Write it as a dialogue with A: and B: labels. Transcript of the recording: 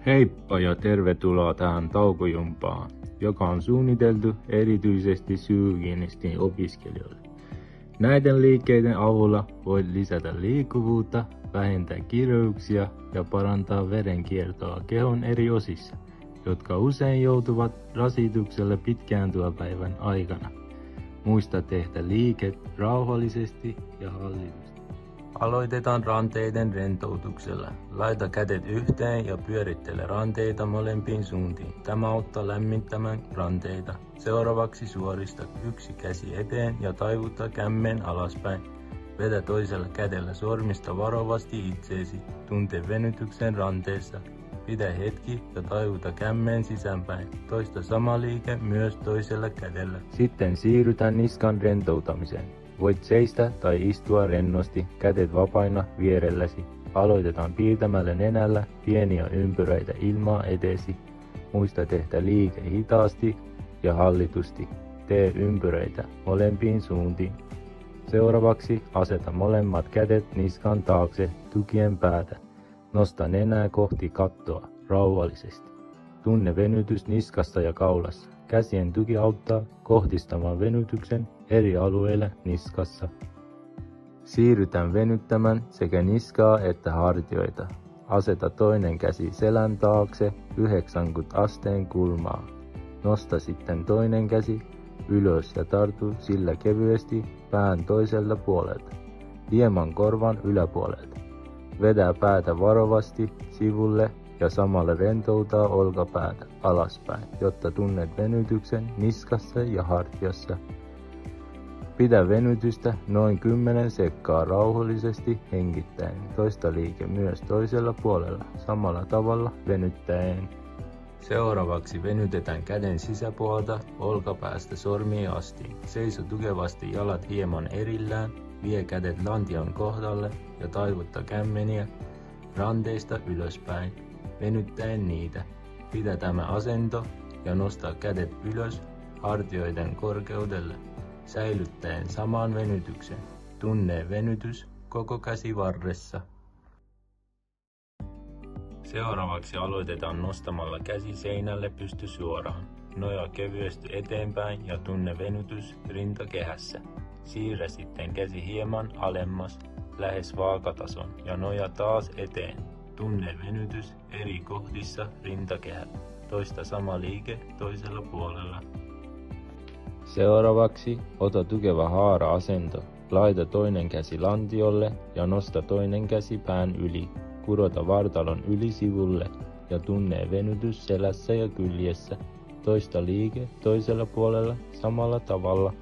A: Heippa ja tervetuloa tähän taukojumpaan, joka on suunniteltu erityisesti syyhienistin opiskelijoille. Näiden liikkeiden avulla voit lisätä liikkuvuutta, vähentää kireyksia ja parantaa verenkiertoa kehon eri osissa, jotka usein joutuvat rasitukselle pitkään työpäivän aikana. Muista tehdä liiket rauhallisesti ja hallitusti. Aloitetaan ranteiden rentoutuksella. Laita kädet yhteen ja pyörittele ranteita molempiin suuntiin. Tämä auttaa lämmittämään ranteita. Seuraavaksi suorista yksi käsi eteen ja taivuta kämmen alaspäin. Vedä toisella kädellä sormista varovasti itseesi. Tunte venytyksen ranteessa. Pidä hetki ja taivuta kämmen sisäänpäin. Toista sama liike myös toisella kädellä. Sitten siirrytään niskan rentoutamiseen. Voit seistä tai istua rennosti, kädet vapaina vierelläsi. Aloitetaan piirtämällä nenällä pieniä ympyröitä ilmaa eteesi. Muista tehdä liike hitaasti ja hallitusti. Tee ympyröitä molempiin suuntiin. Seuraavaksi aseta molemmat kädet niskan taakse tukien päätä. Nosta nenää kohti kattoa rauhallisesti. Tunne venytys niskassa ja kaulassa. Käsien tuki auttaa kohdistamaan venytyksen eri alueille niskassa. Siirrytään venyttämään sekä niskaa että hartioita. Aseta toinen käsi selän taakse 90 asteen kulmaa. Nosta sitten toinen käsi ylös ja tartu sillä kevyesti pään toiselta puolelta, hieman korvan yläpuolelta. Vedä päätä varovasti sivulle ja samalla rentoutaa olkapäätä alaspäin, jotta tunnet venytyksen niskassa ja hartiossa. Pidä venytystä noin 10 sekkaa rauhallisesti hengittäen. Toista liike myös toisella puolella, samalla tavalla venyttäen. Seuraavaksi venytetään käden sisäpuolta olkapäästä sormiin asti. Seiso tukevasti jalat hieman erillään, vie kädet lantion kohdalle ja taivutta kämmeniä ranteista ylöspäin, venyttäen niitä. Pidä tämä asento ja nosta kädet ylös hartioiden korkeudelle, säilyttäen saman venytyksen. Tunne venytys koko käsivarressa. Seuraavaksi aloitetaan nostamalla käsi seinälle pysty suoraan. Nojaa kevyesti eteenpäin ja tunne venytys rintakehässä. Siirrä sitten käsi hieman alemmas, lähes vaakatason ja nojaa taas eteen. Tunne venytys eri kohdissa rintakehällä. Toista sama liike toisella puolella. Seuraavaksi ota tukeva haara-asento. Laita toinen käsi lantiolle ja nosta toinen käsi pään yli. Kurota vartalon ylisivulle ja tunne venytys selässä ja kyljessä. Toista liike toisella puolella samalla tavalla.